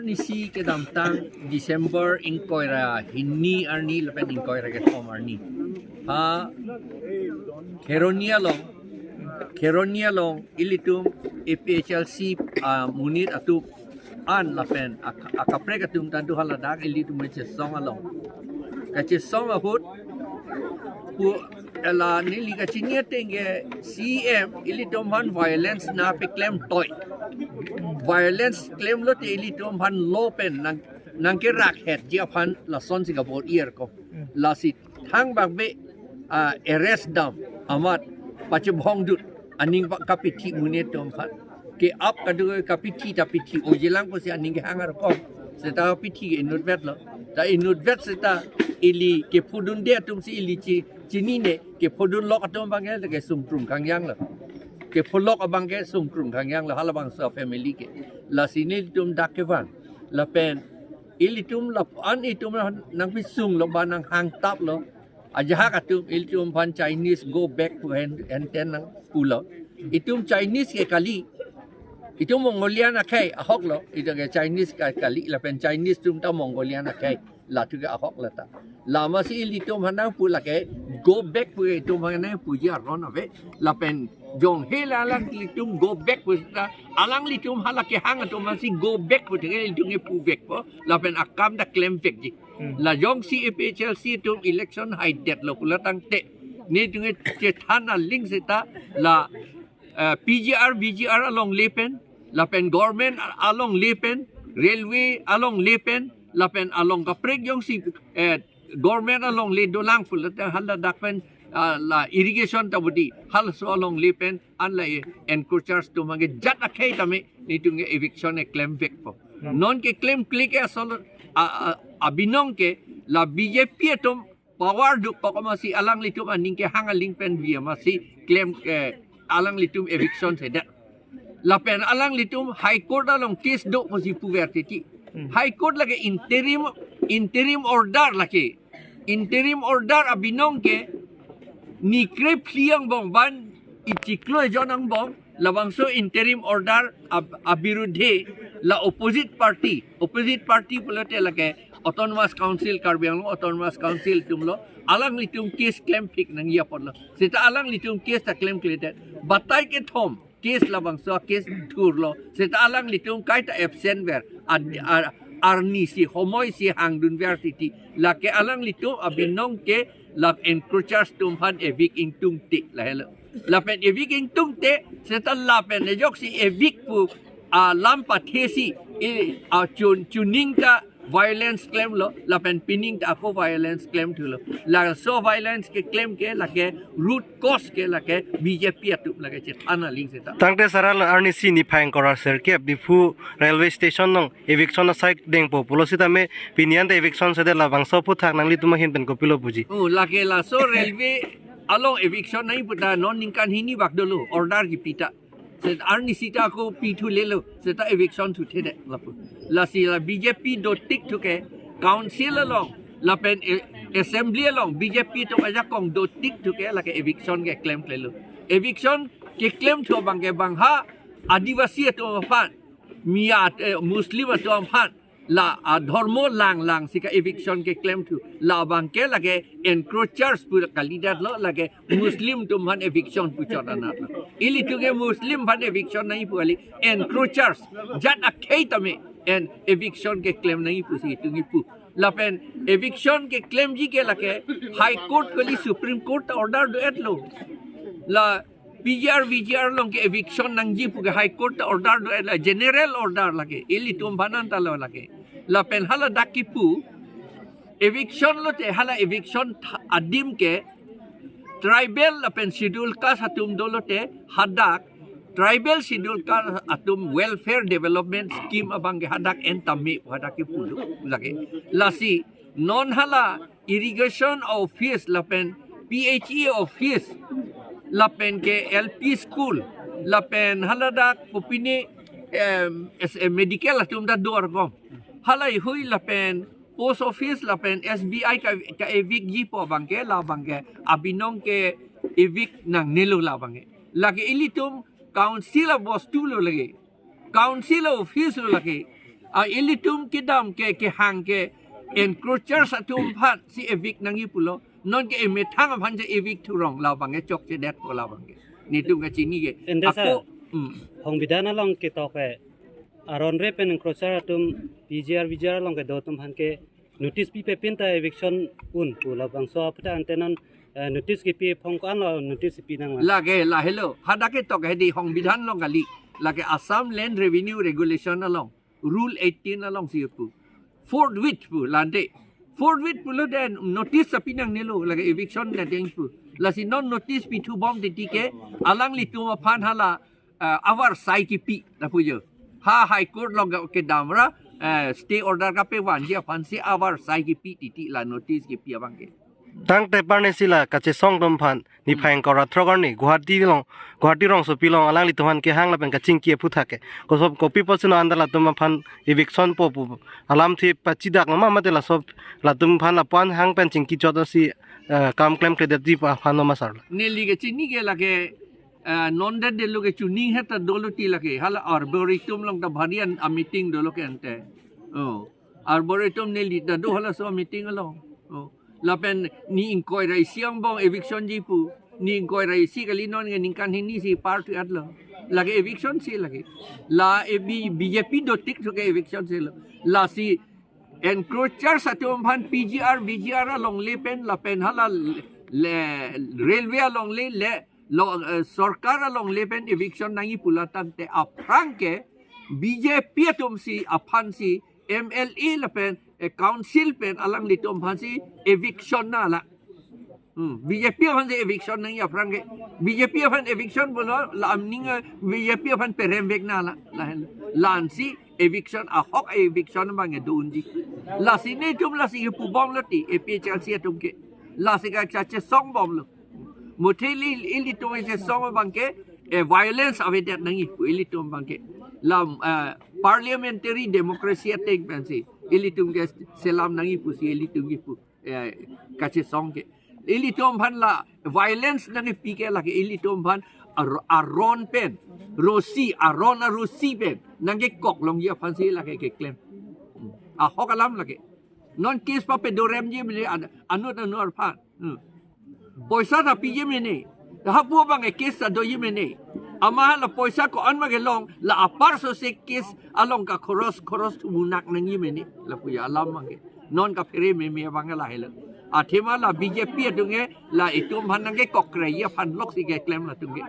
Nisi ke damtang Desember inkoira hinni arni lepen inkoira ke tom arni ha Keronia long ilitum APHLC munit atu an lepen akapre katum tantu haladak ilitum meche song along kache song ahut pu ela nili kachinia tenge CM ilitum han violence na pe claim toy violence claim lo te ilitum han law pen nang ke rak het je phan la son Singapore year ko la si thang bak be arrest dam amat pache bhong dut aning kapiti munit tom phan ke up kadu kapiti tapiti ojelang ko si aning ke hangar ko seta kapiti inut vet lo ta inut vet seta ili ke pudun dia tum si ili chini ne ke pudun lok atom bangel ke sum trum kang yang lo ke polok abang ke sum trum kang yang lo halabang sa family ke la sini tum dakevan la pen ilitum la an itum nang pisung lo banang hang tap lo aja katum ilitum pan Chinese go back to and ten nang school lo itum Chinese ke kali itum Mongolian akai ahok lo itu ke Chinese kali la pen Chinese tum ta Mongolian akai la tu ke ahok la ta la masih ilitum hanang pu la ke go back pu itum hanang pu ya ron ave la pen jong hela alang litum go back pu ta alang litum hala ke hang atum masih go back pu te litum pu back po la pen akam da claim back ji la jong si APHLC tum election high debt lo pula tang te ni tu ke thana link seta la PGR VGR along lepen la pen government along lepen railway along lepen la pen along ka prek jong si government along le dolang pula ta hala dakpen la irrigation tabudi hal so along lepen an la encroachers to mange jat akai tame ni tu nge eviction e claim back po non ke claim click e solo abinong ke la BJP tum power du pokomasi alang litum aning ke hangaling pen via masi claim alang litum eviction seda la pen alang litum high court along case do posi puverti high court lage interim order lage interim order abinong ke ni krep liang bong ban itiklo jonang bong labang so interim order abirudhe la opposite party pulote lage autonomous council karbiang autonomous council tumlo alang litum case claim fik nang ya podlo sita alang litum case ta claim created batai ke thom case labang so case thurlo sita alang litum kai ta absent ver arni si homoi si hangdun versity la ke alang litum abinong ke la encroachers tum han evic ing tung ti la hello la pen evic ing tung te seta la pen ne jok si evic pu lampa thesi chuning ta violence claim lo la pen pinning ta ko violence claim thulo la so violence ke claim ke la ke root cause ke la ke BJP atu la ke ana link seta tangte saral arni si ni phang korar serke bifu railway station nong eviction na site deng po polosita me pinian te eviction sede la bangso pu thak nangli tuma hin pen ko pilo buji la ke la so railway along eviction nai puta non ningkan hini bak dulu order ki pita set arni sita ko p2 lelo seta eviction thu thede la si la BJP do tik thu ke council along la pen assembly along BJP to aja kong do tik thu ke la ke eviction ke claim lelo eviction ke claim thu bang ke bang ha adivasi to phan mia muslim to phan la dharmo lang sika eviction ke claim thu la bang ke lage encroachers pura kalidar lo lage muslim to man eviction pu chotana ili to ke muslim ban eviction nahi puali encroachers jat akhei tame en eviction ke claim nahi pusi tungi pu la pen eviction ke claim ji ke lage high court kali supreme court order do et lo la PGR VGR long ke eviction nangji pu ke high court order do et la general order lage ili tum banan ta lo lage la pen hala dakipu eviction lo te hala eviction adim ke tribal la pen schedule ka hatum dolo te hadak tribal schedule ka atum welfare development scheme abang ke hadak entame hadakipu lage lasi non hala irrigation office la pen PHE office la pen ke LP school la pen hala dak popine medical atum da dor gom halai hui la pen post office la pen SBI ka evic ji po bangke la bangke abinong ke evic nang nelo la bangke lagi ilitum council boss tu lo lagi council office lo lagi ilitum kidam ke hang ke encroacher satum phat si evict nangi pulo non ke emethang phan je evict thurong la bang chok che det ko la bang ni tum ka chini ke Endesa hong bidana long ke toke aron re pen encroacher tum PGR long ke dotum han ke notice pi pe pinta eviction un pula bang so pata antenon notice ki pi phong kan lo notice pi nang la ke la hello hada ke tok hedi hong bidhan long gali la ke Assam Land Revenue Regulation along Rule 18 along si pu forthwith pu lande forthwith pu lo den notice sa pinang nilo la ke eviction na ding pu la si non notice pi thu bom ti ke alang li tu ma phan hala awar sai ki pi la pu yo ha high court long ke damra stay order ka pe wan je phan si awar sai ki pi ti la notice ki pi abang ke tang te parne sila kache song dom phan ni phang kora throgar ni guwahati rong so pilong alang li tuhan ke hang la pen kaching ki phu thake ko sob copy person andala tum phan eviction po alam thi pachidak ma mate la sob la tum phan la pan hang pen ching ki chota si kam claim credit di phan no masar ne li ke chini ke la ke non de lo ke chuning het do lo ti la ke hala arboretum long da bharian a meeting do lo ke ante arboretum ne li da do hala so meeting along la pen ni inquiry siang bong eviction ji pu ni inquiry si kali non nge ningkan hini si part at lo la ke eviction si la ke la BJP do tik to ke eviction si la si encroacher sa tum phan BGR along le pen la pen hala le railway along le sarkar along le pen eviction nangi pulatan te aprang ke BJP tum si aphan si MLA la pen council pen alang litom phan si eviction na la BJP phan si eviction nangi aprang ke BJP phan eviction bolo la amning BJP phan perembek na la si eviction a hok eviction bang dunji la si ne tum la si pu bom la ti PHL si tum ke la si ka cha song bom lo muthili ili tum se song bang ke violence avedat nangi ili tum bang ke la parliamentary democracy take ban si ili tum ke selam nangi pu si ili tum pu ka che song ke ili tum phan la violence nangi pi ke la ke ili tum phan aron pen rosi pen nangi kok long ya phan si la ke claim a hokalam la ke non case pa pe dorem je me anut phan poisa ta pi je me ne ha pu bang ke case ta do je me ne ama la poisa ko an ma ke long la apar so se case along ka cross tu munak nangi me ne la pu ya alam ma ke non ka phere me bang la hele a thema la BJP tu nge la itum phan nangi kok kre ya phan lok si ke claim la tu nge